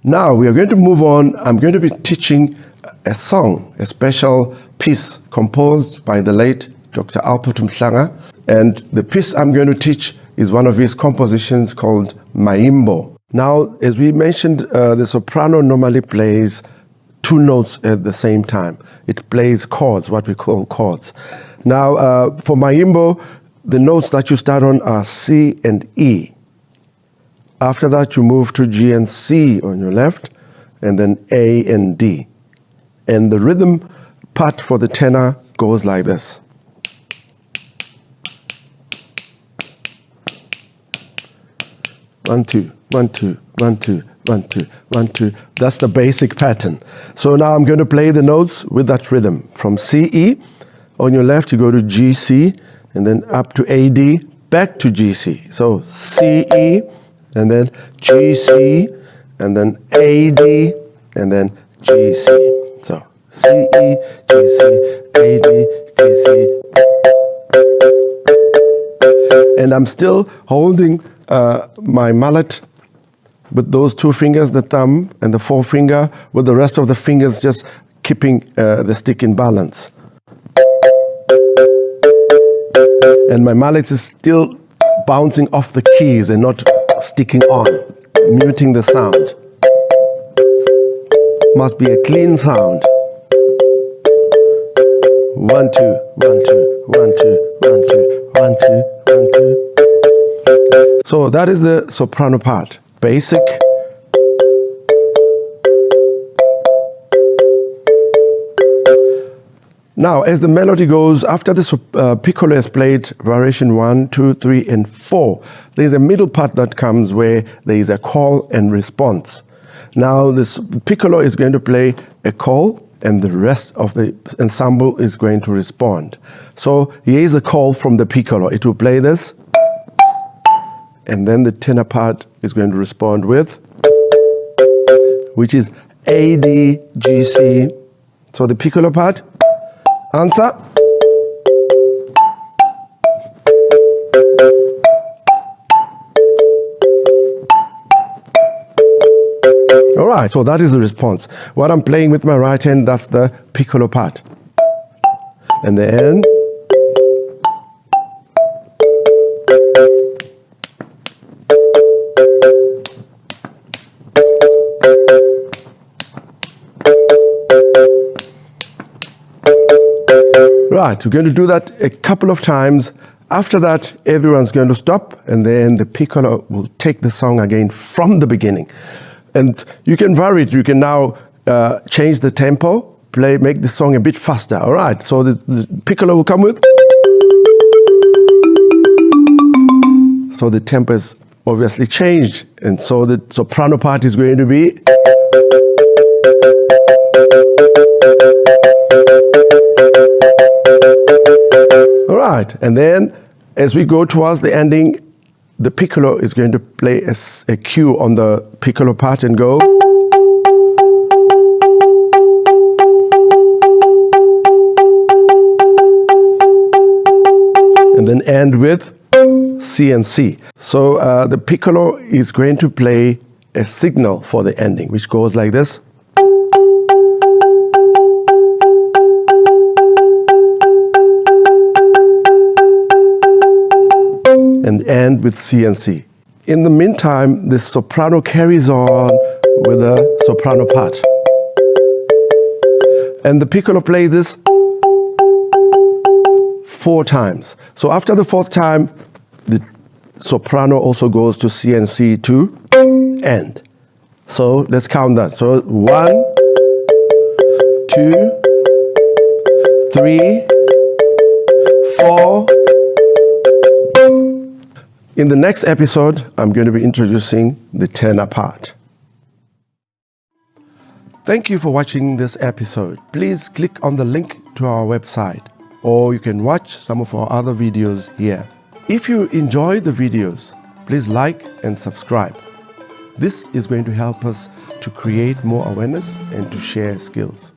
Now we are going to move on. I'm going to be teaching a song, a special piece composed by the late Dr. Alput Mhlanga. And the piece I'm going to teach is one of his compositions called Maimbo. Now, as we mentioned, the soprano normally plays two notes at the same time. It plays chords, what we call chords. Now, for Maimbo, the notes that you start on are C and E. After that, you move to G and C on your left, and then A and D. And the rhythm part for the tenor goes like this. One, two, one, two, one, two, one, two, one, two. That's the basic pattern. So now I'm going to play the notes with that rhythm. From C, E, on your left, you go to G, C, and then up to A, D, back to G, C. So C, E, and then G, C, and then A, D, and then G, C. So C, E, G, C, A, D, G, C. And I'm still holding my mallet with those two fingers, the thumb and the forefinger, with the rest of the fingers just keeping the stick in balance. And my mallet is still bouncing off the keys and not sticking on, muting the sound. Must be a clean sound. 1, 2, 1, 2, 1, 2, 1, 2, 1, 2, 1, 2. So that is the soprano part. Basic. Now, as the melody goes, after the piccolo has played variation 1, 2, 3, and 4, there's a middle part that comes where there is a call and response. Now, this piccolo is going to play a call, and the rest of the ensemble is going to respond. So here is the call from the piccolo. It will play this, and then the tenor part is going to respond with, which is A, D, G, C. So the piccolo part, answer. All right, so that is the response. What I'm playing with my right hand, that's the piccolo part. And then right, we're going to do that a couple of times. After that, everyone's going to stop, and then the piccolo will take the song again from the beginning. And you can vary it. You can now change the tempo, make the song a bit faster. All right, so the piccolo will come with. So the tempo is obviously changed, and so the soprano part is going to be. All right, and then as we go towards the ending, the piccolo is going to play a cue on the piccolo part and go. And then end with C and C. So the piccolo is going to play a signal for the ending, which goes like this. And end with C and C. In the meantime, the soprano carries on with the soprano part. And the piccolo plays this 4 times. So after the 4th time, the soprano also goes to C and C to end. So let's count that. So 1, 2, 3, 4. In the next episode, I'm going to be introducing the tenor part. Thank you for watching this episode. Please click on the link to our website, or you can watch some of our other videos here. If you enjoyed the videos, please like and subscribe. This is going to help us to create more awareness and to share skills.